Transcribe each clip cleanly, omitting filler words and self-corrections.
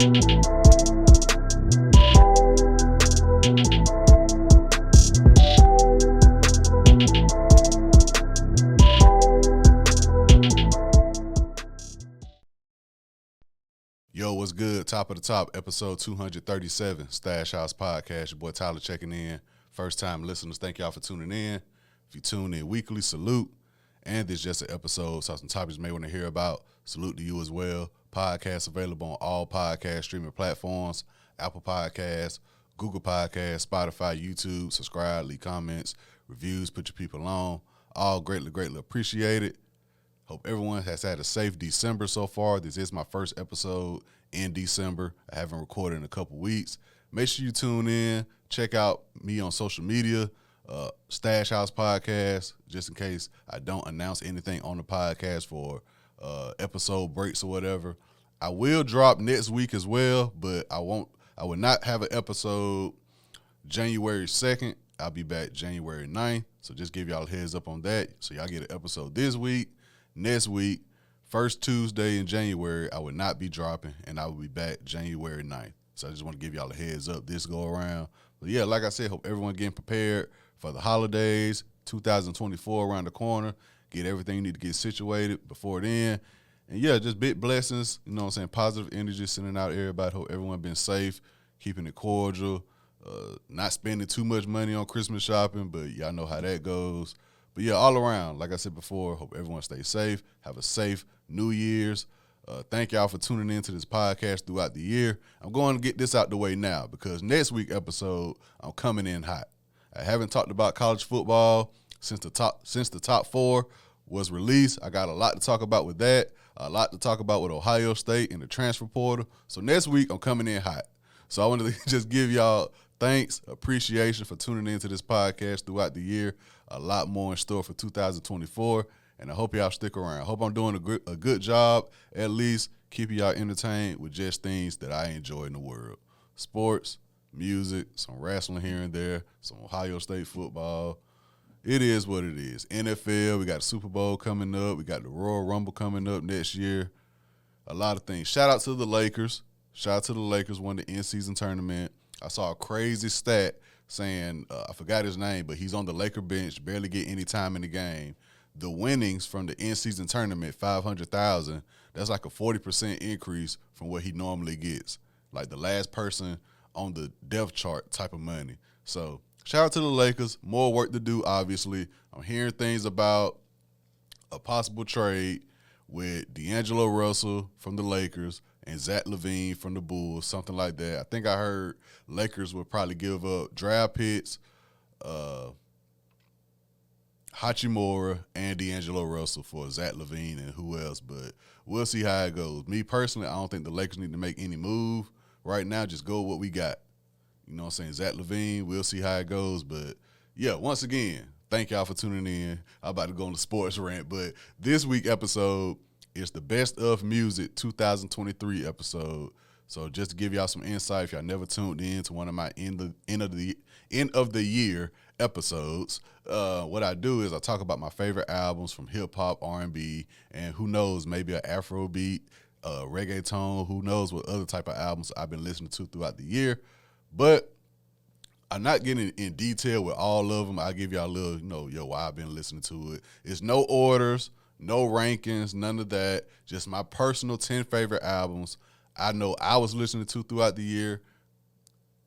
Yo, what's good? Top of the top, episode 237, Stash House Podcast. Your boy Tyler checking in. First time listeners, thank y'all for tuning in. If you tune in weekly, salute. And this is just an episode, so some topics you may want to hear about. Salute to you as well. Podcast available on all podcast streaming platforms, Apple Podcasts, Google Podcasts, Spotify, YouTube. Subscribe, leave comments, reviews, put your people on. All greatly, greatly appreciated. Hope everyone has had a safe December so far. This is my first episode in December. I haven't recorded in a couple weeks. Make sure you tune in. Check out me on social media, Stash House Podcast, just in case I don't announce anything on the podcast for episode breaks or whatever. I will drop next week as well, but I will not have an episode January 2nd. I'll be back January 9th. So just give y'all a heads up on that. So y'all get an episode this week. Next week, first Tuesday in January, I will not be dropping, and I will be back January 9th. So I just want to give y'all a heads up this go around. But yeah, like I said, hope everyone getting prepared for the holidays, 2024 around the corner. Get everything you need to get situated before then. And yeah, just big blessings, you know what I'm saying, positive energy sending out everybody. Hope everyone been safe, keeping it cordial, not spending too much money on Christmas shopping, but y'all know how that goes. But yeah, all around, like I said before, hope everyone stays safe. Have a safe New Year's. Thank y'all for tuning in to this podcast throughout the year. I'm going to get this out the way now because next week's episode, I'm coming in hot. I haven't talked about college football since the top four was released. I got a lot to talk about with that, a lot to talk about with Ohio State and the transfer portal. So next week, I'm coming in hot. So I wanted to just give y'all thanks, appreciation for tuning into this podcast throughout the year. A lot more in store for 2024, and I hope y'all stick around. I hope I'm doing a good job, at least keeping y'all entertained with just things that I enjoy in the world. Sports, music, some wrestling here and there, some Ohio State football. It is what it is. NFL, we got the Super Bowl coming up. We got the Royal Rumble coming up next year. A lot of things. Shout out to the Lakers. Shout out to the Lakers, won the in-season tournament. I saw a crazy stat saying, I forgot his name, but he's on the Laker bench, barely get any time in the game. The winnings from the in-season tournament, $500,000, that's like a 40% increase from what he normally gets. Like the last person on the depth chart type of money. So shout out to the Lakers. More work to do, obviously. I'm hearing things about a possible trade with D'Angelo Russell from the Lakers and Zach LaVine from the Bulls, something like that. I think I heard Lakers would probably give up draft picks, Hachimura, and D'Angelo Russell for Zach LaVine and who else. But we'll see how it goes. Me personally, I don't think the Lakers need to make any move right now. Just go with what we got. You know what I'm saying? Zach LaVine, we'll see how it goes. But, yeah, once again, thank y'all for tuning in. I'm about to go on the sports rant. But this week episode is the Best of Music 2023 episode. So just to give y'all some insight, if y'all never tuned in to one of my end of the year episodes, what I do is I talk about my favorite albums from hip hop, R&B, and who knows, maybe an Afrobeat, reggaeton, who knows what other type of albums I've been listening to throughout the year. But I'm not getting in detail with all of them. I'll give y'all a little, why I've been listening to it. It's no orders, no rankings, none of that. Just my personal 10 favorite albums I know I was listening to throughout the year,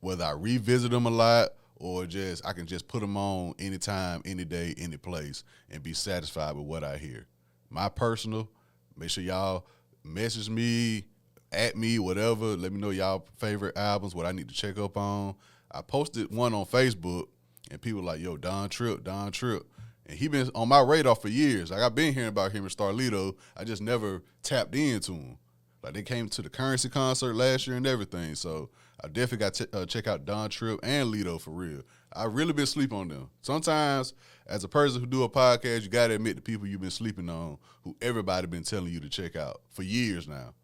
whether I revisit them a lot or just I can just put them on anytime, any day, any place, and be satisfied with what I hear. My personal, make sure y'all message me, at me, whatever. Let me know y'all favorite albums, what I need to check up on. I posted one on Facebook, and people like, yo, Don Tripp. And he been on my radar for years. Like, I've been hearing about him and Starlito. I just never tapped into him. Like, they came to the Currency concert last year and everything. So I definitely got to check out Don Tripp and Lito for real. I really been sleeping on them. Sometimes, as a person who do a podcast, you got to admit the people you've been sleeping on, who everybody been telling you to check out for years now.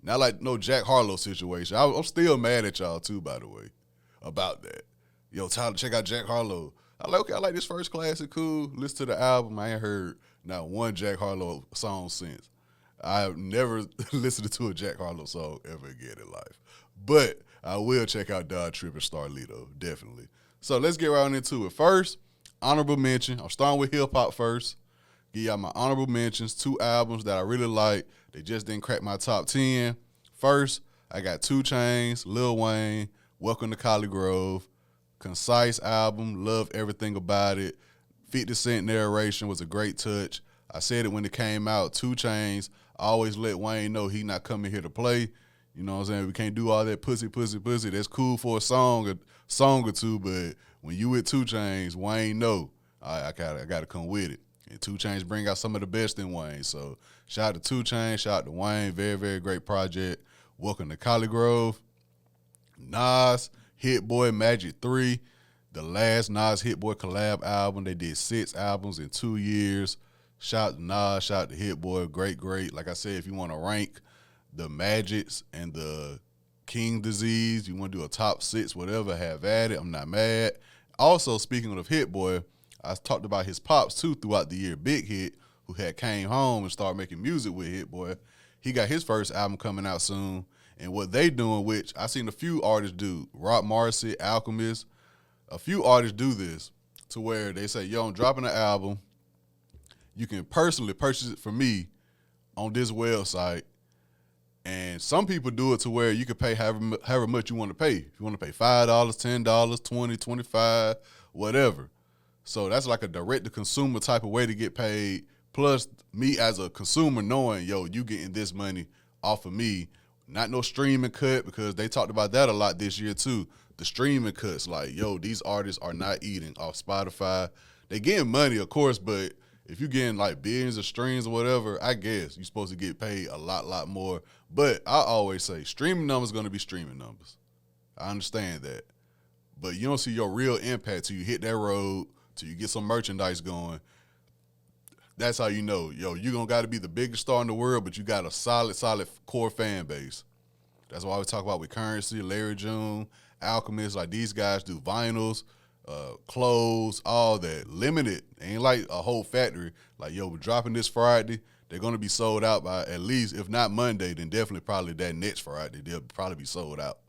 Not like no Jack Harlow situation. I'm still mad at y'all, too, by the way, about that. Yo, Tyler, check out Jack Harlow. I like this First Class. It's cool. Listen to the album. I ain't heard not one Jack Harlow song since. I've never listened to a Jack Harlow song ever again in life. But I will check out Don Tripp and Starlito, definitely. So let's get right into it. First, honorable mention. I'm starting with hip-hop first. Give y'all my honorable mentions, 2 albums that I really like. They just didn't crack my top 10. First, I got 2 Chainz, Lil Wayne, Welcome to Collie Grove. Concise album, love everything about it. 50 Cent narration was a great touch. I said it when it came out, 2 Chainz. I always let Wayne know he not coming here to play. You know what I'm saying? We can't do all that pussy. That's cool for a song or two, but when you with 2 Chainz, Wayne know I gotta come with it. And 2 Chainz bring out some of the best in Wayne. So shout out to 2 Chainz, shout out to Wayne. Very, very great project. Welcome to Collie Grove. Nas, Hit Boy, Magic 3. The last Nas Hit Boy collab album. They did 6 albums in 2 years. Shout out to Nas, shout out to Hit Boy. Great. Like I said, if you want to rank the Magics and the King Disease, you want to do a top 6, whatever, have at it. I'm not mad. Also, speaking of Hit Boy, I talked about his pops, too, throughout the year. Big Hit, who had came home and started making music with Hit Boy. He got his first album coming out soon. And what they doing, which I seen a few artists do, Rock Marcy, Alchemist, a few artists do this to where they say, yo, I'm dropping an album. You can personally purchase it from me on this website. And some people do it to where you can pay however much you want to pay. If you want to pay $5, $10, $20, $25, whatever. So that's like a direct-to-consumer type of way to get paid. Plus, me as a consumer knowing, yo, you getting this money off of me. Not no streaming cut, because they talked about that a lot this year, too. The streaming cuts, like, yo, these artists are not eating off Spotify. They getting money, of course, but if you're getting, like, billions of streams or whatever, I guess you're supposed to get paid a lot more. But I always say streaming numbers going to be streaming numbers. I understand that. But you don't see your real impact till you hit that road, till you get some merchandise going. That's how you know, yo, you're going to got to be the biggest star in the world, but you got a solid core fan base. That's why we talk about with Currency, Larry June, Alchemist. Like, these guys do vinyls, clothes, all that. Limited. Ain't like a whole factory. Like, yo, we're dropping this Friday. They're going to be sold out by at least, if not Monday, then definitely probably that next Friday. They'll probably be sold out.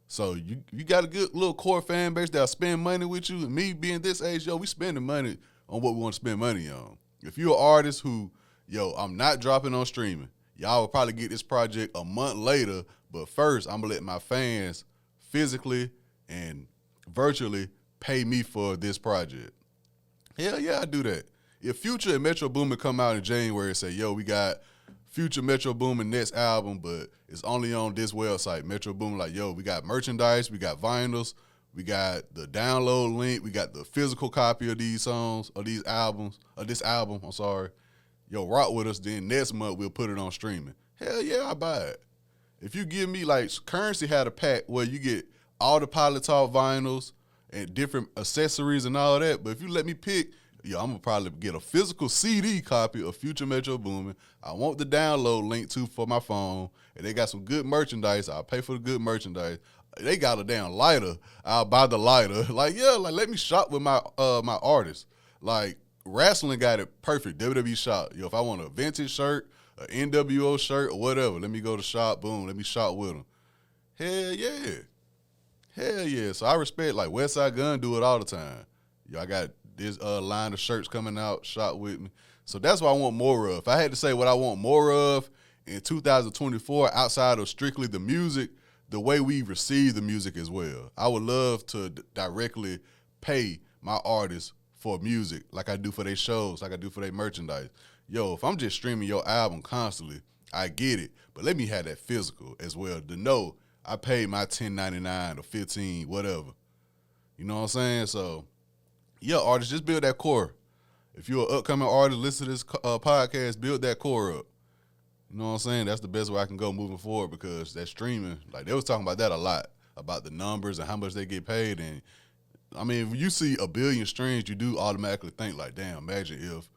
So you got a good little core fan base that'll spend money with you. And me being this age, yo, we spending money on what we want to spend money on. If you're an artist who, yo, I'm not dropping on streaming, y'all will probably get this project a month later, but first I'm going to let my fans physically and virtually pay me for this project. Hell yeah, I do that. If Future and Metro Boomin come out in January and say, yo, we got Future Metro Boomin next album, but it's only on this website, Metro Boomin, like, yo, we got merchandise, we got vinyls, we got the download link, we got the physical copy of these songs, of these albums, of this album, I'm sorry. Yo, rock with us, then next month we'll put it on streaming. Hell yeah, I buy it. If you give me, like, Currency had a pack where you get all the Pilot Talk vinyls and different accessories and all that, but if you let me pick, yo, I'm going to probably get a physical CD copy of Future Metro Boomin. I want the download link, too, for my phone, and they got some good merchandise. I'll pay for the good merchandise. They got a damn lighter. I'll buy the lighter. Like, yeah, like, let me shop with my my artists. Like, wrestling got it perfect. WWE shop. Yo, if I want a vintage shirt, an NWO shirt, or whatever, let me go to shop. Boom, let me shop with them. Hell yeah. Hell yeah. So I respect, like, Westside Gun do it all the time. Yo, I got this line of shirts coming out, shop with me. So that's what I want more of. If I had to say what I want more of in 2024, outside of strictly the music, the way we receive the music as well. I would love to directly pay my artists for music like I do for their shows, like I do for their merchandise. Yo, if I'm just streaming your album constantly, I get it. But let me have that physical as well to know I paid my $10.99 or $15, whatever. You know what I'm saying? So, yeah, artists, just build that core. If you're an upcoming artist, listen to this podcast, build that core up. You know what I'm saying? That's the best way I can go moving forward, because that streaming, like, they was talking about that a lot, about the numbers and how much they get paid. And, I mean, if you see 1 billion streams, you do automatically think, like, damn, imagine if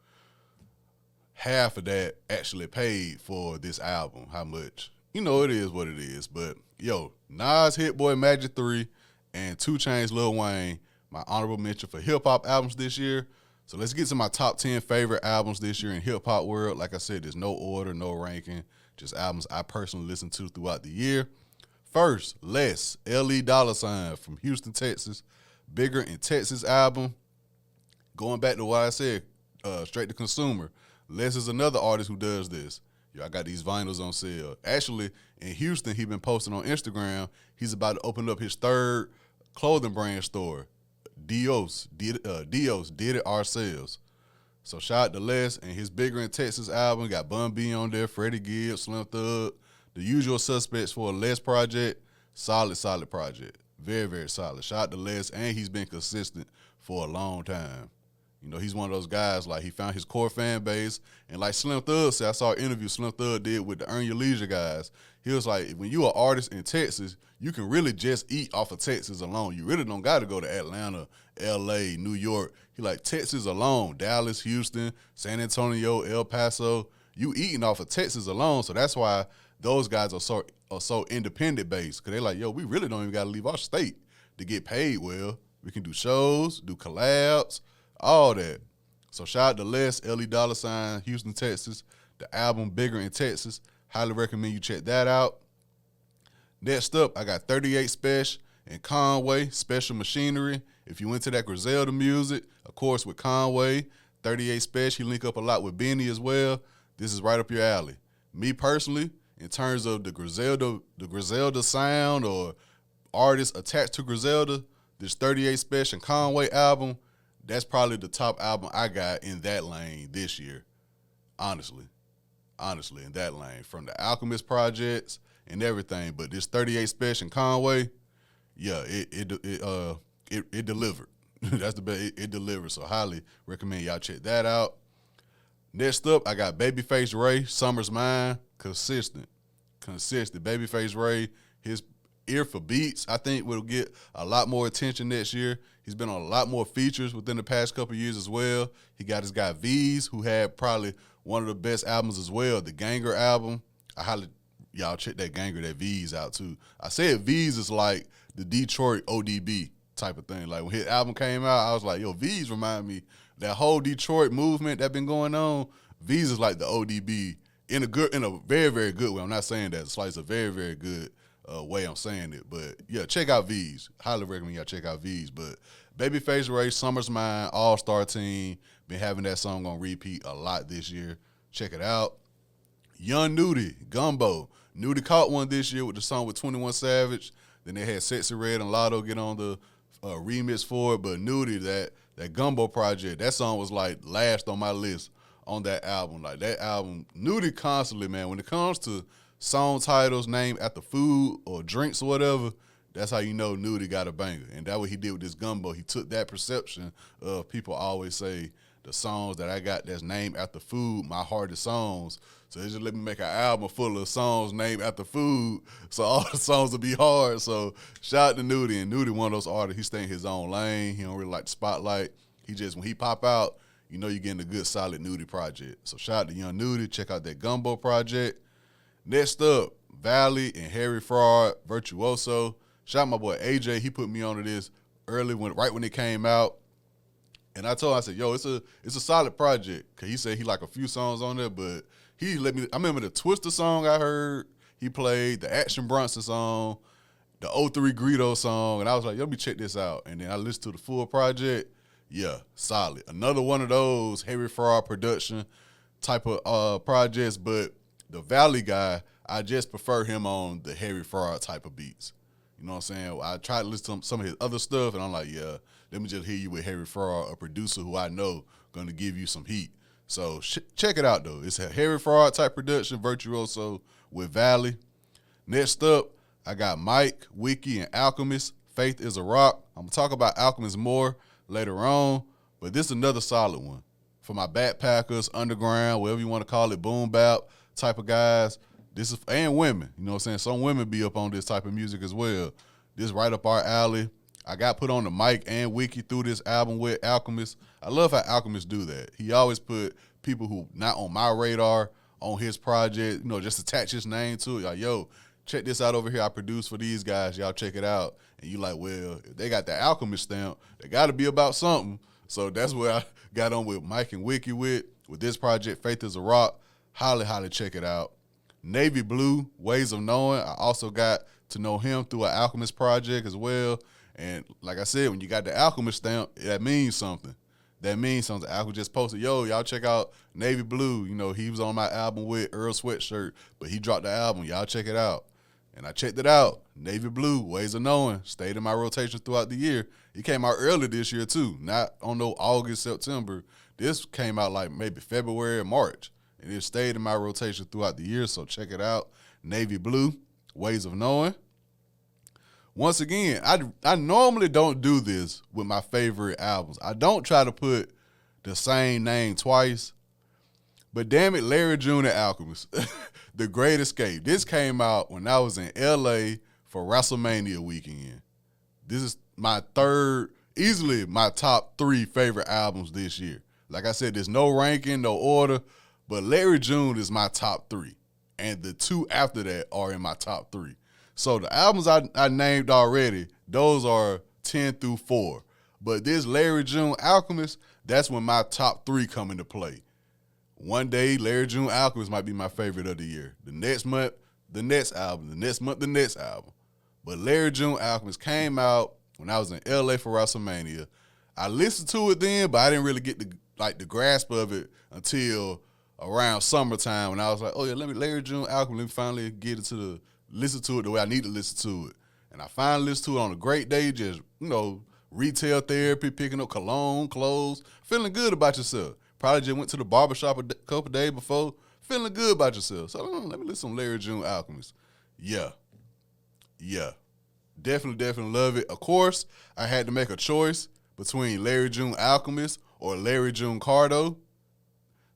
half of that actually paid for this album, how much. You know, it is what it is. But, yo, Nas, Hit Boy, Magic 3, and 2 Chainz, Lil Wayne, my honorable mention for hip-hop albums this year. So let's get to my top 10 favorite albums this year in hip-hop world. Like I said, there's no order, no ranking, just albums I personally listen to throughout the year. First, Less, L.E. Dollar Sign from Houston, Texas. Bigger in Texas album. Going back to what I said, straight to consumer. Les is another artist who does this. I got these vinyls on sale. Actually, in Houston, he been posting on Instagram. He's about to open up his third clothing brand store. Dios did it ourselves. So shout out to Les and his Bigger in Texas album. Got Bun B on there, Freddie Gibbs, Slim Thug. The usual suspects for a Les project. Solid project. Very, very solid. Shout out to Les, and he's been consistent for a long time. He's one of those guys, like, he found his core fan base. And like Slim Thug said, I saw an interview Slim Thug did with the Earn Your Leisure guys. He was like, when you an artist in Texas, you can really just eat off of Texas alone. You really don't got to go to Atlanta, L.A., New York. He like, Texas alone, Dallas, Houston, San Antonio, El Paso. You eating off of Texas alone. So that's why those guys are so independent based. Because they like, yo, we really don't even got to leave our state to get paid well. We can do shows, do collabs, all that. So shout out to Les, L.E. Dollar Sign, Houston, Texas. The album Bigger in Texas. Highly recommend you check that out. Next up, I got 38 Special and Conway, Special Machinery. If you into that Griselda music, of course with Conway, 38 Special, he link up a lot with Benny as well. This is right up your alley. Me personally, in terms of the Griselda sound or artists attached to Griselda, this 38 Special and Conway album, that's probably the top album I got in that lane this year. Honestly, in that lane. From the Alchemist projects and everything. But this 38 Special and Conway, yeah, it delivered. That's the best. It delivered. So highly recommend y'all check that out. Next up, I got Babyface Ray, Summer's Mine. Consistent. Babyface Ray, his ear for beats, I think, will get a lot more attention next year. He's been on a lot more features within the past couple of years as well. He got his guy V's, who had probably one of the best albums as well, the Ganger album. Y'all check that Ganger, that V's out too. I said V's is like the Detroit ODB type of thing. Like when his album came out, I was like, yo, V's remind me, that whole Detroit movement that been going on, V's is like the ODB in a very, very good way. I'm not saying that. It's like it's a very, very good way I'm saying it. But, yeah, check out V's. Highly recommend y'all check out V's. But Babyface Ray, Summer's Mine, All-Star Team. Been having that song on repeat a lot this year. Check it out. Young Nudie, Gumbo. Nudie caught one this year with the song with 21 Savage. Then they had Sexy Red and Lotto get on the remix for it. But Nudie, that Gumbo project, that song was like last on my list on that album. Like that album, Nudie constantly, man, when it comes to song titles named after food or drinks or whatever, that's how you know Nudie got a banger. And that's what he did with this Gumbo. He took that perception of people always say the songs that I got that's named after food, my hardest songs. So they just let me make an album full of songs named after food, so all the songs will be hard. So shout out to Nudie. And Nudie, one of those artists, he stay in his own lane. He don't really like the spotlight. He just, when he pop out, you know you're getting a good, solid Nudie project. So shout out to Young Nudie. Check out that Gumbo project. Next up, Valley and Harry Fraud, Virtuoso. Shout out my boy AJ. He put me onto this early, right when it came out. And I told him, I said, yo, it's a solid project. Because he said he like a few songs on there, but he let me, I remember the Twister song I heard he played, the Action Bronson song, the 03 Greedo song, and I was like, yo, let me check this out. And then I listened to the full project. Yeah, solid. Another one of those Harry Fraud production type of projects, but the Valley guy, I just prefer him on the Harry Fraud type of beats. You know what I'm saying? I tried to listen to some of his other stuff, and I'm like, yeah, let me just hear you with Harry Fraud, a producer who I know going to give you some heat. So check it out, though. It's a Harry Fraud type production, Virtuoso with Valley. Next up, I got Mike, Wiki, and Alchemist. Faith is a Rock. I'm going to talk about Alchemist more later on, but this is another solid one. For my backpackers, underground, whatever you want to call it, boom bap type of guys. This is, and women, you know what I'm saying? Some women be up on this type of music as well. This right up our alley. I got put on the mic and Wiki through this album with Alchemist. I love how Alchemist do that. He always put people who not on my radar on his project, you know, just attach his name to it. Like, yo, check this out over here. I produced for these guys. Y'all check it out. And you like, well, if they got the Alchemist stamp, they got to be about something. So that's where I got on with Mike and Wiki with this project, Faith is a Rock. Highly check it out. Navy Blue, Ways of Knowing. I also got to know him through an Alchemist project as well. And like I said, when you got the Alchemist stamp, that means something. That means something. Alchemist just posted, yo, y'all check out Navy Blue. You know, he was on my album with Earl Sweatshirt, but he dropped the album. Y'all check it out. And I checked it out. Navy Blue, Ways of Knowing, stayed in my rotation throughout the year. He came out early this year, too. Not on no August, September. This came out like maybe February or March. And it stayed in my rotation throughout the year, so check it out. Navy Blue, Ways of Knowing. Once again, I normally don't do this with my favorite albums. I don't try to put the same name twice. But damn it, Larry June and Alchemist, The Great Escape. This came out when I was in L.A. for WrestleMania weekend. This is my third, easily my top 3 favorite albums this year. Like I said, there's no ranking, no order, but Larry June is my top 3. And the 2 after that are in my top 3. So the albums I named already, those are 10 through 4. But this Larry June Alchemist, that's when my top 3 come into play. One day, Larry June Alchemist might be my favorite of the year. The next month, the next album. The next month, the next album. But Larry June Alchemist came out when I was in L.A. for WrestleMania. I listened to it then, but I didn't really get the grasp of it until around summertime when I was like, oh yeah, Larry June Alchemist, let me finally listen to it the way I need to listen to it. And I finally listened to it on a great day, just, retail therapy, picking up cologne, clothes, feeling good about yourself. Probably just went to the barbershop a couple days before, feeling good about yourself. So let me listen to Larry June Alchemist. Yeah. Definitely love it. Of course, I had to make a choice between Larry June Alchemist or Larry June Cardo.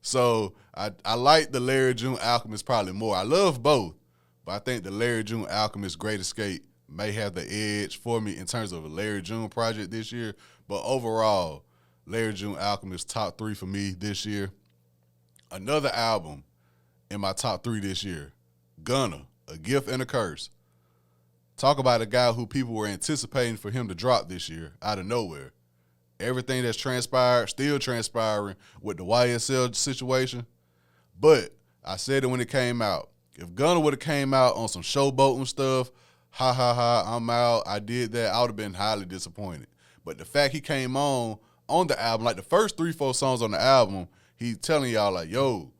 So I like the Larry June Alchemist probably more. I love both, but I think the Larry June Alchemist Great Escape may have the edge for me in terms of a Larry June project this year. But overall, Larry June Alchemist top 3 for me this year. Another album in my top 3 this year, Gunna, A Gift and a Curse. Talk about a guy who people were anticipating for him to drop this year out of nowhere. Everything that's transpired, still transpiring with the YSL situation. But I said it when it came out. If Gunna would have came out on some showboating stuff, I'm out, I did that, I would have been highly disappointed. But the fact he came on the album, like the first 3-4 songs on the album, he telling y'all like, yo,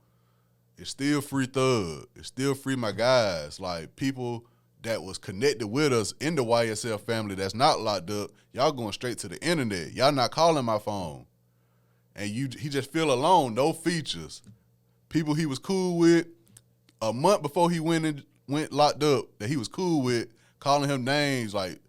it's still free Thug. It's still free my guys. Like people that was connected with us in the YSL family that's not locked up, y'all going straight to the internet. Y'all not calling my phone. And he just feel alone, no features. People he was cool with a month before he went locked up that he was cool with, calling him names like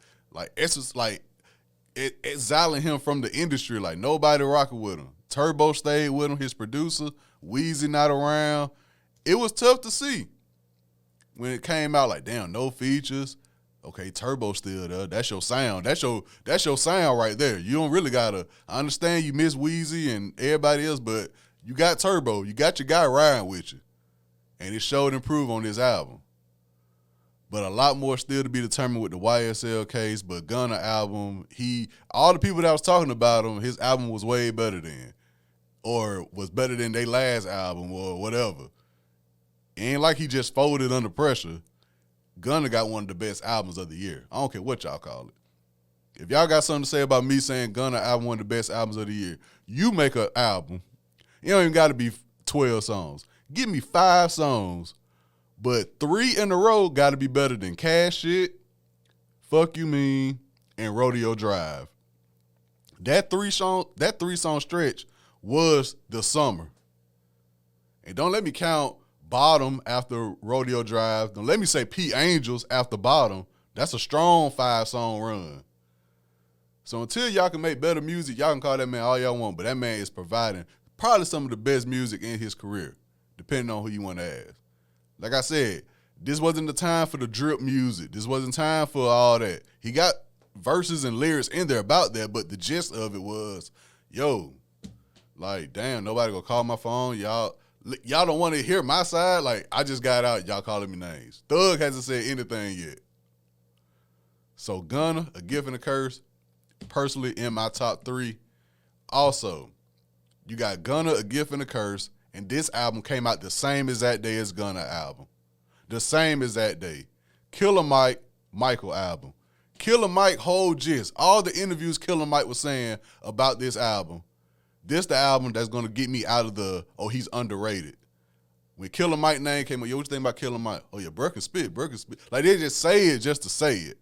exiling him from the industry, like nobody rocking with him. Turbo stayed with him, his producer, Weezy not around. It was tough to see when it came out, like, damn, no features. Okay, Turbo still there. That's your sound. That's your sound right there. You don't really gotta. I understand you miss Weezy and everybody else, but you got Turbo. You got your guy riding with you. And it showed improve on this album. But a lot more still to be determined with the YSL case. But Gunna album, all the people that was talking about him, his album was way better than. Or was better than their last album or whatever. It ain't like he just folded under pressure. Gunna got one of the best albums of the year. I don't care what y'all call it. If y'all got something to say about me saying Gunna album one of the best albums of the year, you make an album. It don't even got to be 12 songs. Give me 5 songs, but 3 in a row got to be better than Cash Shit, Fuck You Mean, and Rodeo Drive. That three song stretch was the summer. And don't let me count Bottom after Rodeo Drive. Don't let me say P Angels after Bottom. That's a strong 5-song run. So until y'all can make better music, y'all can call that man all y'all want, but that man is providing probably some of the best music in his career, depending on who you want to ask. Like I said, this wasn't the time for the drip music. This wasn't time for all that. He got verses and lyrics in there about that, but the gist of it was, yo, like, damn, nobody gonna call my phone. Y'all don't want to hear my side? Like, I just got out, y'all calling me names. Thug hasn't said anything yet. So Gunna, A Gift and a Curse, personally in my top 3. Also, you got Gunna, A Gift and a Curse, and this album came out the same exact day as Gunna album. The same exact day. Killer Mike, Michael album. Killer Mike whole gist. All the interviews Killer Mike was saying about this album. This the album that's going to get me out of the, oh, he's underrated. When Killer Mike name came up, yo, what you think about Killer Mike? Oh, yeah, Burke can spit. Like, they just say it just to say it.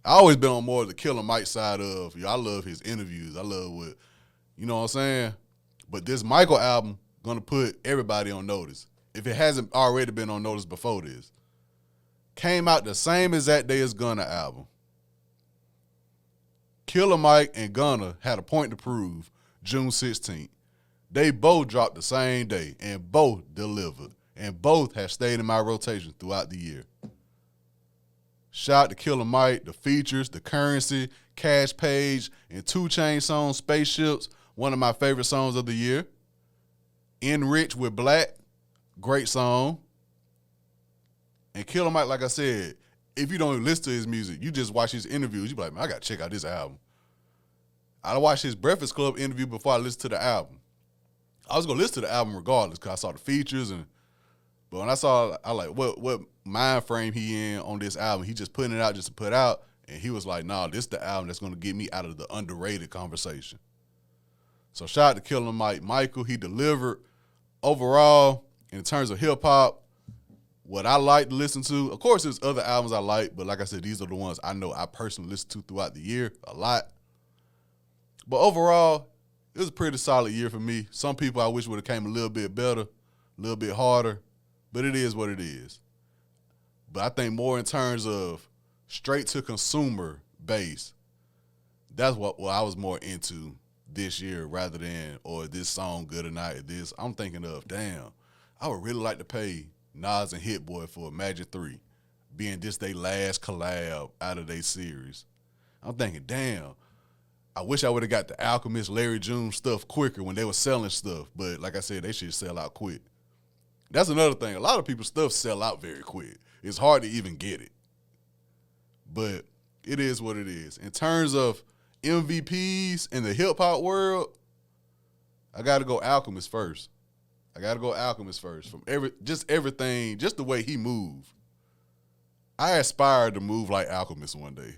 I always been on more of the Killer Mike side of, I love his interviews. I love what, you know what I'm saying? But this Michael album going to put everybody on notice. If it hasn't already been on notice before this. Came out the same exact day as Gunna album. Killer Mike and Gunna had a point to prove June 16th. They both dropped the same day and both delivered. And both have stayed in my rotation throughout the year. Shout out to Killer Mike, the features, the currency, Cash Page, and 2 Chainz song, Spaceships, one of my favorite songs of the year. Enrich with Black, great song. And Killer Mike, like I said, if you don't listen to his music, you just watch his interviews, you be like, man, I got to check out this album. I watched his Breakfast Club interview before I listened to the album. I was going to listen to the album regardless because I saw the features. But when I saw, I like, what mind frame he in on this album? He just putting it out just to put out. And he was like, nah, this is the album that's going to get me out of the underrated conversation. So shout out to Killer Mike. Michael, he delivered. Overall, in terms of hip-hop, what I like to listen to, of course, there's other albums I like, but like I said, these are the ones I know I personally listen to throughout the year a lot. But overall, it was a pretty solid year for me. Some people I wish would have came a little bit better, a little bit harder, but it is what it is. But I think more in terms of straight to consumer base, that's what I was more into this year rather than, or is this song good or not? This, I'm thinking of, damn, I would really like to pay Nas and Hit Boy for Magic 3, being this they last collab out of their series. I'm thinking, damn, I wish I would have got the Alchemist, Larry June stuff quicker when they were selling stuff. But like I said, they should sell out quick. That's another thing. A lot of people's stuff sell out very quick. It's hard to even get it. But it is what it is. In terms of MVPs in the hip-hop world, I got to go Alchemist first. From everything, just the way he moved. I aspire to move like Alchemist one day.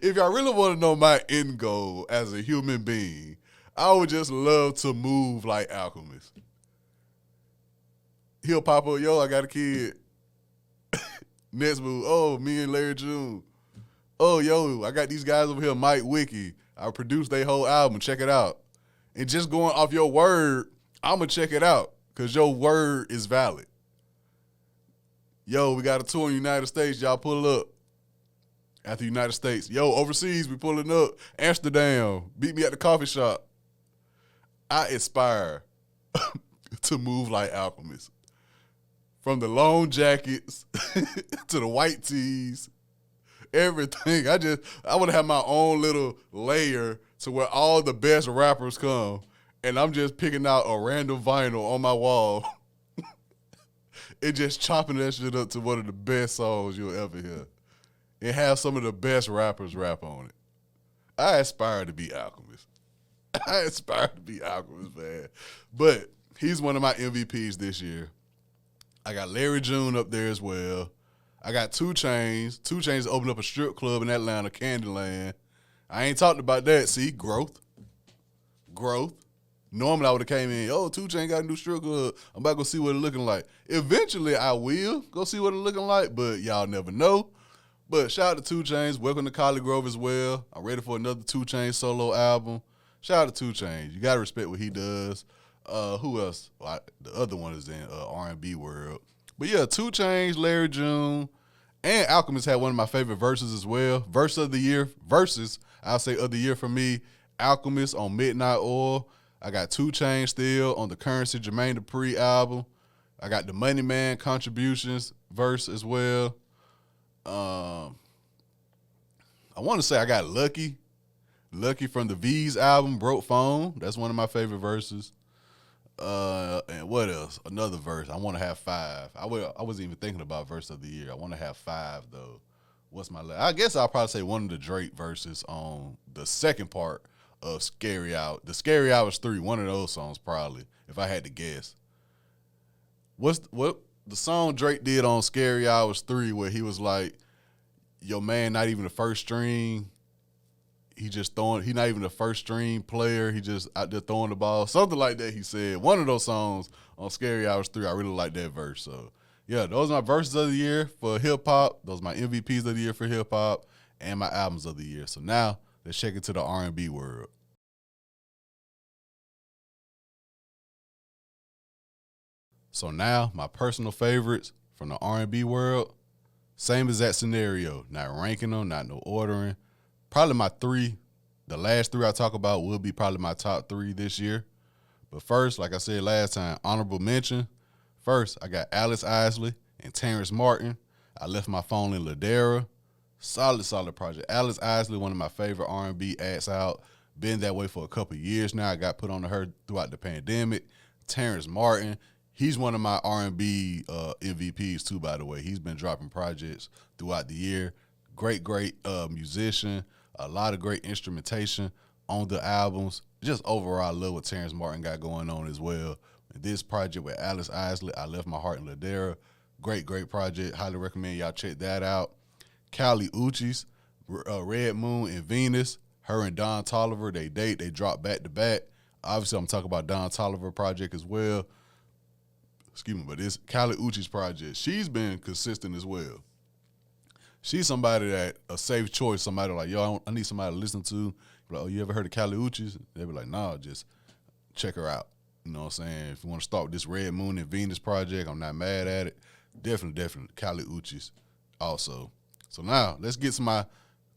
If y'all really want to know my end goal as a human being, I would just love to move like Alchemist. He'll pop up, yo, I got a kid. Next move, oh, me and Larry June. Oh, yo, I got these guys over here, Mike Wiki. I produced their whole album. Check it out. And just going off your word, I'm going to check it out because your word is valid. Yo, we got a tour in the United States. Y'all pull up. After the United States. Yo, overseas, we pulling up. Amsterdam. Beat me at the coffee shop. I aspire to move like Alchemist. From the long jackets to the white tees. Everything. I want to have my own little layer to where all the best rappers come, and I'm just picking out a random vinyl on my wall and just chopping that shit up to one of the best songs you'll ever hear. And have some of the best rappers rap on it. I aspire to be Alchemist. Man. But he's one of my MVPs this year. I got Larry June up there as well. I got 2 Chainz. 2 Chainz opened up a strip club in Atlanta, Candyland. I ain't talked about that. See, growth. Normally I would have came in, 2 Chainz got a new strip club. I'm about to go see what it's looking like. Eventually I will go see what it's looking like, but y'all never know. But shout out to 2 Chainz. Welcome to Collie Grove as well. I'm ready for another 2 Chainz solo album. Shout out to 2 Chainz. You got to respect what he does. Who else? Well, the other one is in R&B world. But yeah, 2 Chainz, Larry June, and Alchemist had one of my favorite verses as well. Verses, I'll say of the year for me, Alchemist on Midnight Oil. I got 2 Chainz still on the Currency Jermaine Dupri album. I got the Money Man contributions verse as well. I want to say I got Lucky from the V's album, Broke Phone. That's one of my favorite verses. And what else? Another verse. I want to have 5. I wasn't even thinking about verse of the year. I want to have 5 though. I guess I'll probably say one of the Drake verses on the second part of Scary Hour. The Scary Hours 3, one of those songs probably, if I had to guess. What the song Drake did on Scary Hours 3 where he was like, yo man, not even the first string. He not even the first string player. He just out there throwing the ball. Something like that he said. One of those songs on Scary Hours 3, I really like that verse. So, yeah, those are my verses of the year for hip-hop. Those are my MVPs of the year for hip-hop and my albums of the year. So now, let's check into the R&B world. So now, my personal favorites from the R&B world, same as that scenario. Not ranking them, not no ordering. Probably my three, the last three I talk about will be probably my top three this year. But first, like I said last time, honorable mention. First, I got Alice Isley and Terrence Martin. I Left My Phone in Ladera. Solid project. Alice Isley, one of my favorite R&B acts out. Been that way for a couple of years now. I got put on to her throughout the pandemic. Terrence Martin, he's one of my R&B MVPs too, by the way. He's been dropping projects throughout the year. Great musician. A lot of great instrumentation on the albums. Just overall, I love what Terrence Martin got going on as well. This project with Alice Isley, I Left My Heart in Ladera. Great project. Highly recommend y'all check that out. Kali Uchis, Red Moon and Venus. Her and Don Toliver, they date. They drop back to back. Obviously, I'm talking about Don Toliver project as well. Excuse me, but this Kali Uchis project, she's been consistent as well. She's somebody that a safe choice. Somebody like, yo, I need somebody to listen to. Like, oh, you ever heard of Kali Uchis? They be like, nah, just check her out. You know what I'm saying? If you want to start with this Red Moon and Venus project, I'm not mad at it. Definitely Kali Uchis also. So now, let's get to my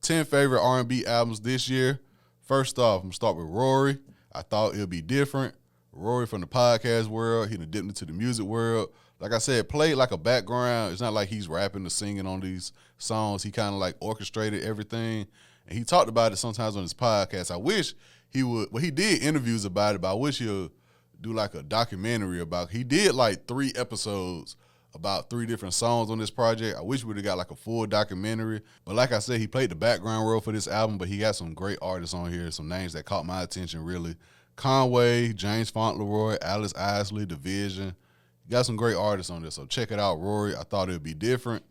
10 favorite R&B albums this year. First off, I'm going to start with Rory. I thought it would be different. Rory from the podcast world. He done dipped into the music world. Like I said, played like a background. It's not like he's rapping or singing on these songs. He kind of like orchestrated everything. And he talked about it sometimes on his podcast. I wish he would, well, he did interviews about it, but I wish he'll do like a documentary about it. He did like 3 episodes about 3 different songs on this project. I wish we would have got like a full documentary. But like I said, he played the background role for this album, but he got some great artists on here, some names that caught my attention really. Conway, James Fauntleroy, Alice Isley, Division. Got some great artists on this, so check it out, Rory. I thought it would be different.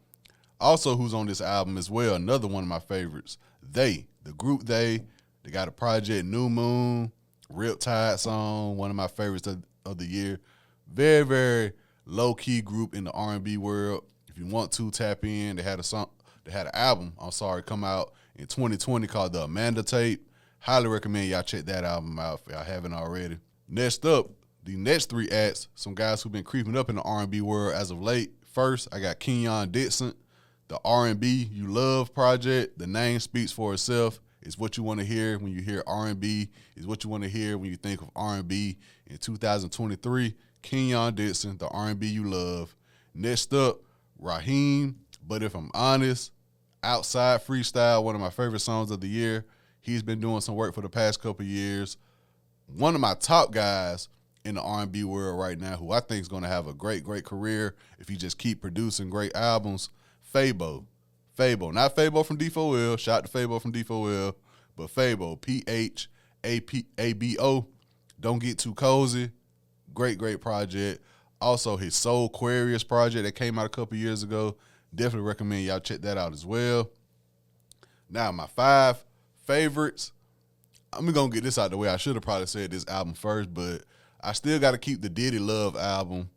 Also, who's on this album as well, another one of my favorites, the group They got a project, New Moon, Riptide song, one of my favorites of the year. Very low-key group in the R&B world. If you want to tap in, they had an album, come out in 2020 called The Amanda Tape. Highly recommend y'all check that album out if y'all haven't already. Next up, the next 3 acts, some guys who've been creeping up in the R&B world as of late. First, I got Kenyon Dixon, the R&B You Love project. The name speaks for itself. It's what you want to hear when you hear R&B. It's what you want to hear when you think of R&B in 2023. Kenyon Dixon, the R&B You Love. Next up, Raheem, But If I'm Honest, Outside Freestyle, one of my favorite songs of the year. He's been doing some work for the past couple years. One of my top guys in the R&B world right now, who I think is going to have a great career if he just keep producing great albums, Fabo. Not Fabo from D4L. Shout out to Fabo from D4L. But Fabo, Phabo. Don't Get Too Cozy. Great project. Also, his Soul Aquarius project that came out a couple years ago. Definitely recommend y'all check that out as well. Now, my 5 favorites. I'm going to get this out the way. I should have probably said this album first, but I still got to keep the Diddy Love album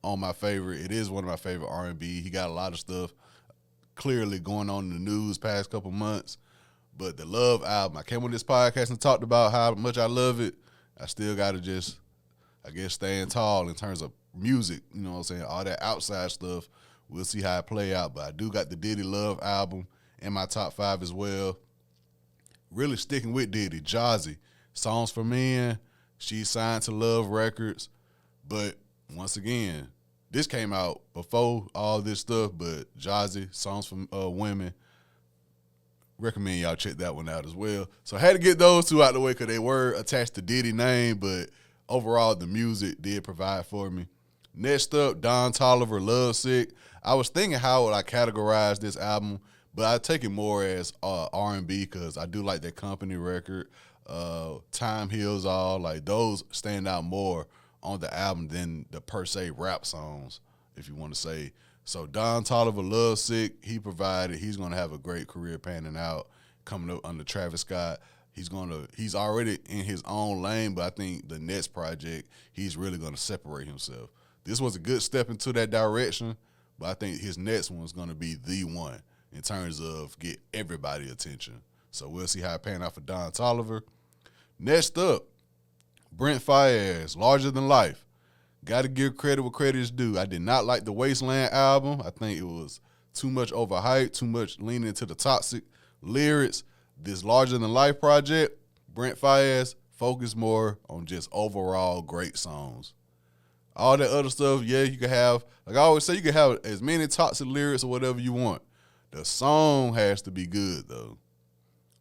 on my favorite. It is one of my favorite R&B. He got a lot of stuff clearly going on in the news past couple months. But the Love album, I came on this podcast and talked about how much I love it. I still got to just, I guess, stand tall in terms of music. You know what I'm saying? All that outside stuff, we'll see how it play out. But I do got the Diddy Love album in my top 5 as well. Really sticking with Diddy. Jazzy, Songs for Men. She's signed to Love Records. But once again, this came out before all this stuff, but Jazzy, Songs for Women, recommend y'all check that one out as well. So I had to get those 2 out the way because they were attached to Diddy name, but overall the music did provide for me. Next up, Don Toliver, Love Sick. I was thinking how would I categorize this album, But I take it more as R&B because I do like that Company record. Time Heals All, like those stand out more on the album than the per se rap songs, if you want to say. So Don Toliver, Love Sick, he provided. He's going to have a great career panning out coming up under Travis Scott. He's already in his own lane, but I think the next project, he's really going to separate himself. This was a good step into that direction, but I think his next one's going to be the one in terms of get everybody attention. So we'll see how it pan out for Don Toliver. Next up, Brent Faiyaz, Larger Than Life. Got to give credit where credit is due. I did not like the Wasteland album. I think it was too much overhyped, too much leaning into the toxic lyrics. This Larger Than Life project, Brent Faiyaz focused more on just overall great songs. All that other stuff, yeah, you can have, like I always say, you can have as many toxic lyrics or whatever you want. The song has to be good, though.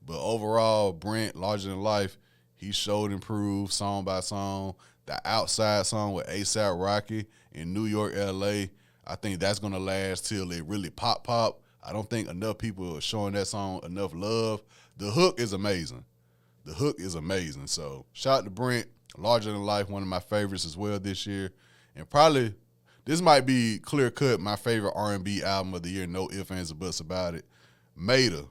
But overall, Brent, Larger Than Life, he showed improved song by song. The Outside song with A$AP Rocky in New York, L.A., I think that's going to last till it really pop. I don't think enough people are showing that song enough love. The hook is amazing. So shout out to Brent, Larger Than Life, one of my favorites as well this year. And probably this might be clear-cut my favorite R&B album of the year, no ifs, ands, or buts about it. Mater,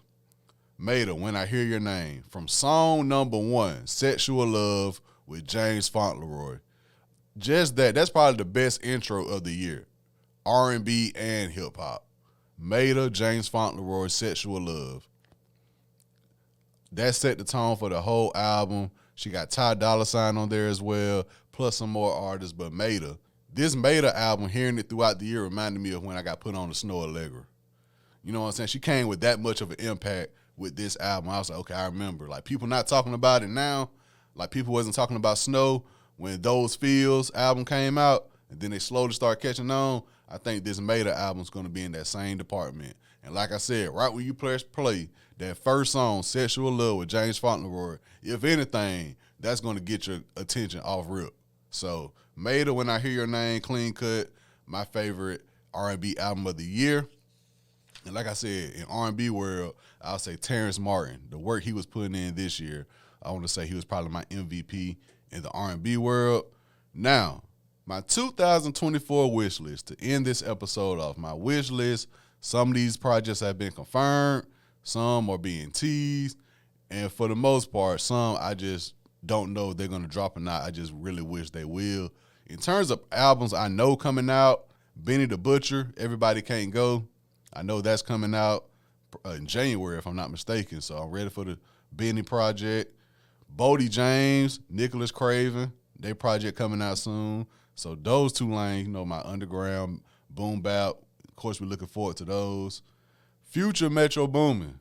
When I Hear Your Name. From song number 1, Sexual Love with James Fauntleroy. Just that's probably the best intro of the year, R&B and hip-hop. Mater, James Fauntleroy, Sexual Love. That set the tone for the whole album. She got Ty Dolla $ign on there as well, plus some more artists. But this Mater album, hearing it throughout the year, reminded me of when I got put on the Snow Allegra. You know what I'm saying? She came with that much of an impact with this album. I was like, okay, I remember. Like, people not talking about it now. Like, people wasn't talking about Snow when Those Fields album came out, and then they slowly start catching on. I think this Mater album's going to be in that same department. And like I said, right when you play that first song, Sexual Love with James Fauntleroy, if anything, that's going to get your attention off rip. So Mater, When I Hear Your Name, clean cut, my favorite R&B album of the year. And like I said, in R&B world, I'll say Terrence Martin, the work he was putting in this year, I want to say he was probably my MVP in the R&B world. Now, my 2024 wish list, to end this episode off, my wish list, some of these projects have been confirmed, some are being teased, and for the most part, some I just don't know if they're going to drop or not. I just really wish they will. In terms of albums I know coming out, Benny the Butcher, Everybody Can't Go. I know that's coming out in January, if I'm not mistaken, so I'm ready for the Benny project. Bodie James, Nicholas Craven, their project coming out soon. So those two lanes, my underground, boom bap, of course we're looking forward to those. Future Metro Boomin.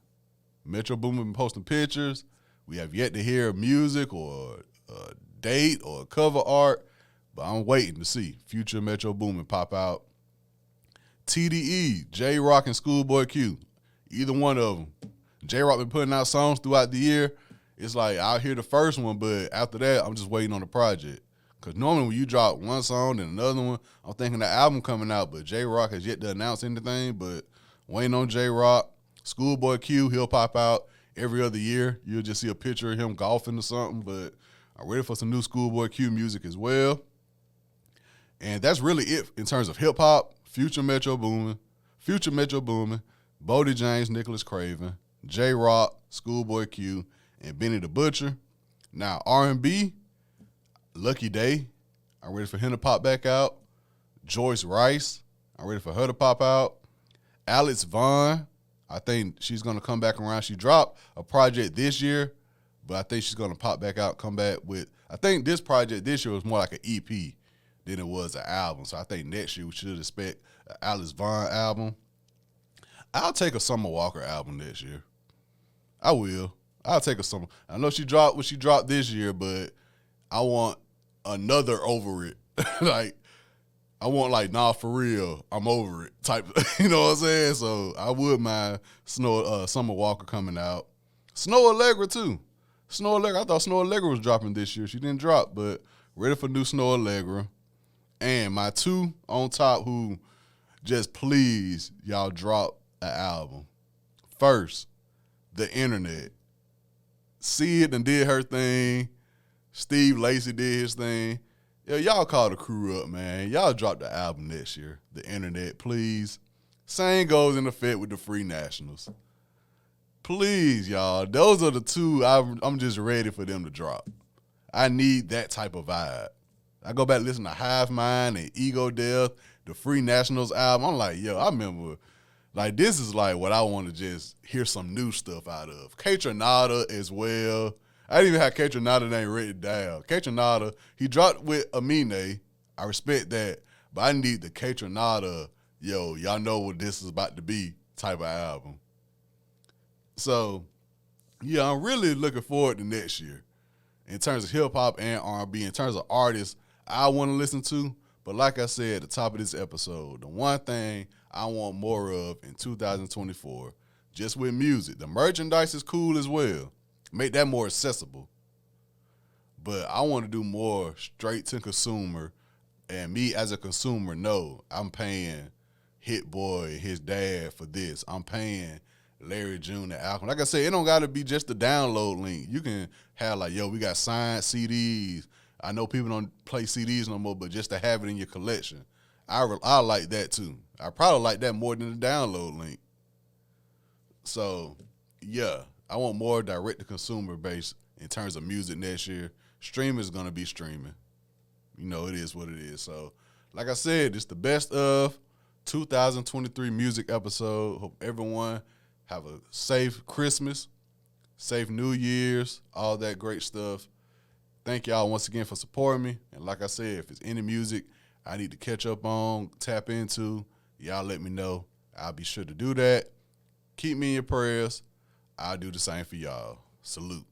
Metro Boomin been posting pictures. We have yet to hear music or a date or cover art, but I'm waiting to see Future Metro Boomin pop out. TDE, J-Rock and Schoolboy Q. Either one of them. J-Rock been putting out songs throughout the year. It's like I'll hear the first one, but after that, I'm just waiting on the project. Because normally when you drop one song, then another one, I'm thinking the album coming out, but J-Rock has yet to announce anything, but waiting on J-Rock. Schoolboy Q, he'll pop out every other year. You'll just see a picture of him golfing or something, but I'm ready for some new Schoolboy Q music as well. And that's really it in terms of hip-hop. Future Metro Boomin, Bodie James, Nicholas Craven, J-Rock, Schoolboy Q, and Benny the Butcher. Now, R&B, Lucky Day, I'm ready for him to pop back out. Joyce Rice, I'm ready for her to pop out. Alex Vaughn, I think she's going to come back around. She dropped a project this year, but I think she's going to pop back out, come back with, I think this project this year was more like an EP than it was an album. So I think next year we should expect an Alex Vaughn album. I'll take a Summer Walker album next year. I will. I'll take a Summer. I know she dropped what she dropped this year, but I want another over it. I want nah, for real, I'm over it type. You know what I'm saying? So I would mind Summer Walker coming out. Snow Allegra too. I thought Snow Allegra was dropping this year. She didn't drop, but ready for new Snow Allegra. And my two on top who just please y'all drop an album. First, the internet. Sid done did her thing. Steve Lacy did his thing. Yo, y'all call the crew up, man. Y'all drop the album next year. The internet, please. Same goes in effect with the Free Nationals. Please, y'all. Those are the two I'm just ready for them to drop. I need that type of vibe. I go back and listen to Hive Mind and Ego Death, the Free Nationals album. I'm like, yo, I remember, like, this is like what I want to just hear some new stuff out of. K-Tronada as well. I didn't even have K-Tronada name written down. K-Tronada, he dropped with Amine. I respect that. But I need the K-Tronada, yo, y'all know what this is about to be type of album. So, yeah, I'm really looking forward to next year in terms of hip-hop and R&B, in terms of artists I want to listen to. But like I said at the top of this episode, the one thing I want more of in 2024, just with music, the merchandise is cool as well. Make that more accessible. But I want to do more straight to consumer, and me as a consumer know I'm paying Hit Boy, his dad for this. I'm paying Larry June and Alchemy. Like I said, it don't got to be just the download link. You can have like, yo, we got signed CDs. I know people don't play CDs no more, but just to have it in your collection, I like that too. I probably like that more than the download link. So, yeah, I want more direct-to-consumer base in terms of music next year. Streaming is going to be streaming. You know, it is what it is. So, like I said, it's the best of 2023 music episode. Hope everyone have a safe Christmas, safe New Year's, all that great stuff. Thank y'all once again for supporting me. And like I said, if there's any music I need to catch up on, tap into, y'all let me know. I'll be sure to do that. Keep me in your prayers. I'll do the same for y'all. Salute.